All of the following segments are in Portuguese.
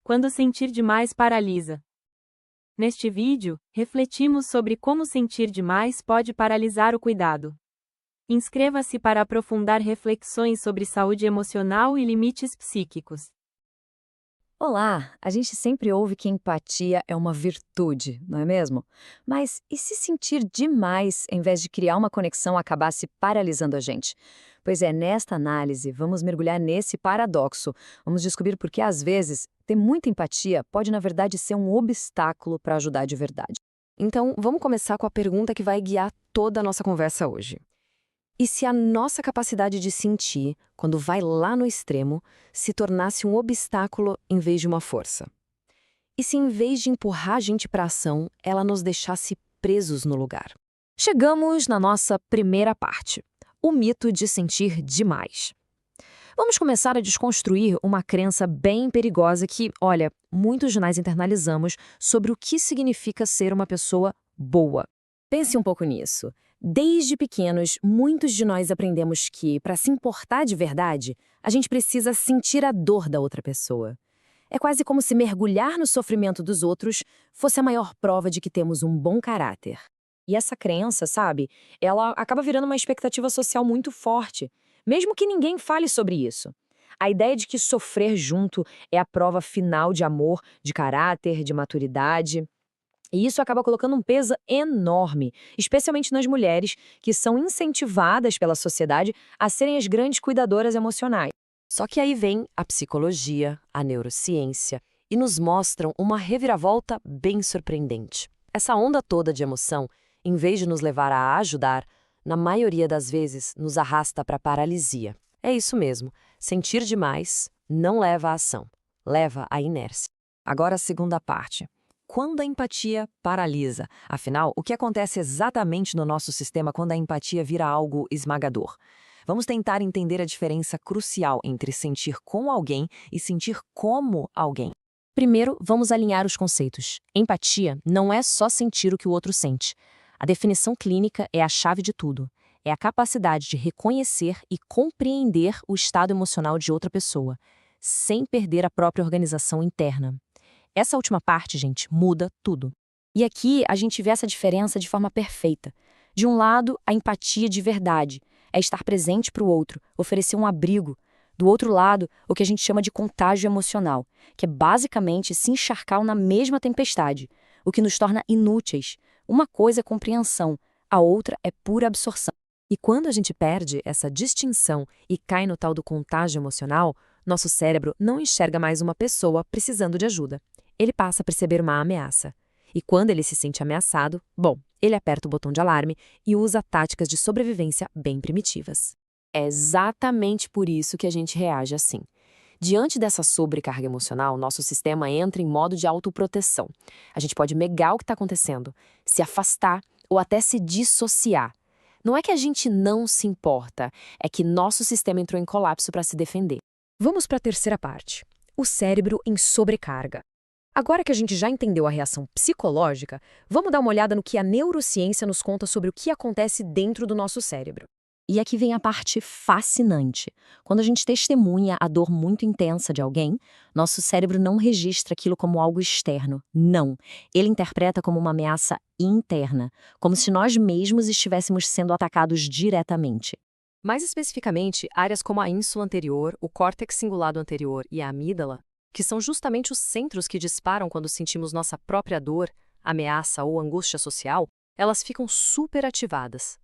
Quando sentir demais paralisa. Neste vídeo, refletimos sobre como sentir demais pode paralisar o cuidado. Inscreva-se para aprofundar reflexões sobre saúde emocional e limites psíquicos. Olá! A gente sempre ouve que empatia é uma virtude, não é mesmo? Mas e se sentir demais, em vez de criar uma conexão, acabasse paralisando a gente? Pois é, nesta análise, vamos mergulhar nesse paradoxo. Vamos descobrir por que, às vezes, ter muita empatia pode, na verdade, ser um obstáculo para ajudar de verdade. Então, vamos começar com a pergunta que vai guiar toda a nossa conversa hoje. E se a nossa capacidade de sentir, quando vai lá no extremo, se tornasse um obstáculo em vez de uma força? E se, em vez de empurrar a gente para a ação, ela nos deixasse presos no lugar? Chegamos na nossa primeira parte, o mito de sentir demais. Vamos começar a desconstruir uma crença bem perigosa que, olha, muitos de nós internalizamos sobre o que significa ser uma pessoa boa. Pense um pouco nisso. Desde pequenos, muitos de nós aprendemos que, para se importar de verdade, a gente precisa sentir a dor da outra pessoa. É quase como se mergulhar no sofrimento dos outros fosse a maior prova de que temos um bom caráter. E essa crença, sabe, ela acaba virando uma expectativa social muito forte, mesmo que ninguém fale sobre isso. A ideia de que sofrer junto é a prova final de amor, de caráter, de maturidade. E isso acaba colocando um peso enorme, especialmente nas mulheres, que são incentivadas pela sociedade a serem as grandes cuidadoras emocionais. Só que aí vem a psicologia, a neurociência, e nos mostram uma reviravolta bem surpreendente. Essa onda toda de emoção, em vez de nos levar a ajudar, na maioria das vezes nos arrasta para a paralisia. É isso mesmo, sentir demais não leva à ação, leva à inércia. Agora a segunda parte. Quando a empatia paralisa? Afinal, o que acontece exatamente no nosso sistema quando a empatia vira algo esmagador? Vamos tentar entender a diferença crucial entre sentir com alguém e sentir como alguém. Primeiro, vamos alinhar os conceitos. Empatia não é só sentir o que o outro sente. A definição clínica é a chave de tudo. É a capacidade de reconhecer e compreender o estado emocional de outra pessoa, sem perder a própria organização interna. Essa última parte, gente, muda tudo. E aqui a gente vê essa diferença de forma perfeita. De um lado, a empatia de verdade é estar presente para o outro, oferecer um abrigo. Do outro lado, o que a gente chama de contágio emocional, que é basicamente se encharcar na mesma tempestade, o que nos torna inúteis. Uma coisa é compreensão, a outra é pura absorção. E quando a gente perde essa distinção e cai no tal do contágio emocional, nosso cérebro não enxerga mais uma pessoa precisando de ajuda. Ele passa a perceber uma ameaça. E quando ele se sente ameaçado, ele aperta o botão de alarme e usa táticas de sobrevivência bem primitivas. É exatamente por isso que a gente reage assim. Diante dessa sobrecarga emocional, nosso sistema entra em modo de autoproteção. A gente pode negar o que está acontecendo, se afastar ou até se dissociar. Não é que a gente não se importa, é que nosso sistema entrou em colapso para se defender. Vamos para a terceira parte, o cérebro em sobrecarga. Agora que a gente já entendeu a reação psicológica, vamos dar uma olhada no que a neurociência nos conta sobre o que acontece dentro do nosso cérebro. E aqui vem a parte fascinante. Quando a gente testemunha a dor muito intensa de alguém, nosso cérebro não registra aquilo como algo externo. Não. Ele interpreta como uma ameaça interna, como se nós mesmos estivéssemos sendo atacados diretamente. Mais especificamente, áreas como a ínsula anterior, o córtex cingulado anterior e a amígdala, que são justamente os centros que disparam quando sentimos nossa própria dor, ameaça ou angústia social, elas ficam superativadas.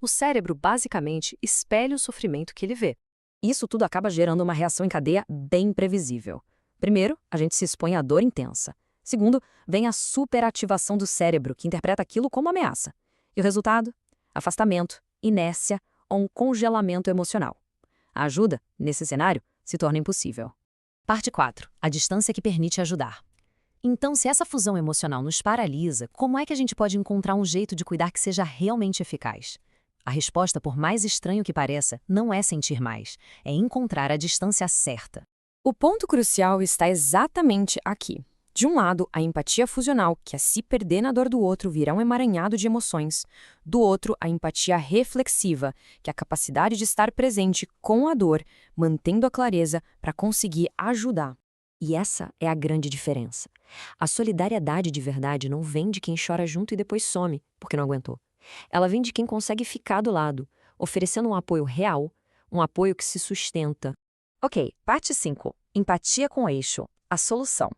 O cérebro, basicamente, espelha o sofrimento que ele vê. Isso tudo acaba gerando uma reação em cadeia bem previsível. Primeiro, a gente se expõe à dor intensa. Segundo, vem a superativação do cérebro, que interpreta aquilo como ameaça. E o resultado? Afastamento, inércia ou um congelamento emocional. A ajuda, nesse cenário, se torna impossível. Parte 4. A distância que permite ajudar. Então, se essa fusão emocional nos paralisa, como é que a gente pode encontrar um jeito de cuidar que seja realmente eficaz? A resposta, por mais estranho que pareça, não é sentir mais, é encontrar a distância certa. O ponto crucial está exatamente aqui. De um lado, a empatia fusional, que é se perder na dor do outro virar um emaranhado de emoções. Do outro, a empatia reflexiva, que é a capacidade de estar presente com a dor, mantendo a clareza para conseguir ajudar. E essa é a grande diferença. A solidariedade de verdade não vem de quem chora junto e depois some, porque não aguentou. Ela vem de quem consegue ficar do lado, oferecendo um apoio real, um apoio que se sustenta. Ok, parte 5. Empatia com eixo. A solução.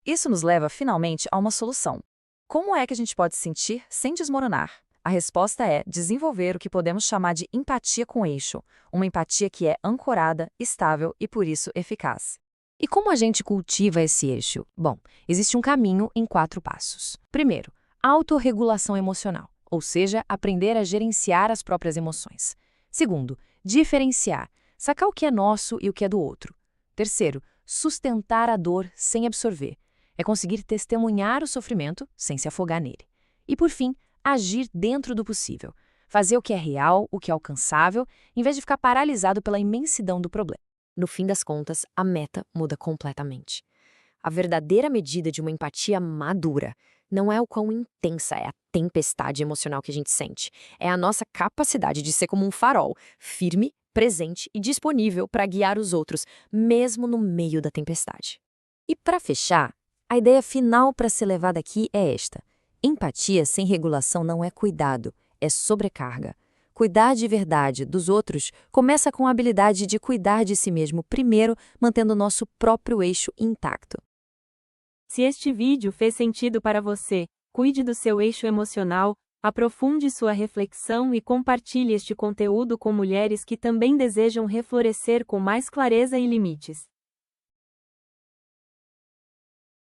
Isso nos leva finalmente a uma solução. Como é que a gente pode se sentir sem desmoronar? A resposta é desenvolver o que podemos chamar de empatia com eixo, uma empatia que é ancorada, estável e, por isso, eficaz. E como a gente cultiva esse eixo? Bom, existe um caminho em 4 passos. Primeiro, autorregulação emocional, ou seja, aprender a gerenciar as próprias emoções. Segundo, diferenciar, sacar o que é nosso e o que é do outro. Terceiro, sustentar a dor sem absorver. É conseguir testemunhar o sofrimento sem se afogar nele. E, por fim, agir dentro do possível. Fazer o que é real, o que é alcançável, em vez de ficar paralisado pela imensidão do problema. No fim das contas, a meta muda completamente. A verdadeira medida de uma empatia madura não é o quão intensa é a tempestade emocional que a gente sente. É a nossa capacidade de ser como um farol, firme, presente e disponível para guiar os outros, mesmo no meio da tempestade. E para fechar, a ideia final para ser levada aqui é esta. Empatia sem regulação não é cuidado, é sobrecarga. Cuidar de verdade dos outros começa com a habilidade de cuidar de si mesmo primeiro, mantendo o nosso próprio eixo intacto. Se este vídeo fez sentido para você, cuide do seu eixo emocional, aprofunde sua reflexão e compartilhe este conteúdo com mulheres que também desejam reflorescer com mais clareza e limites.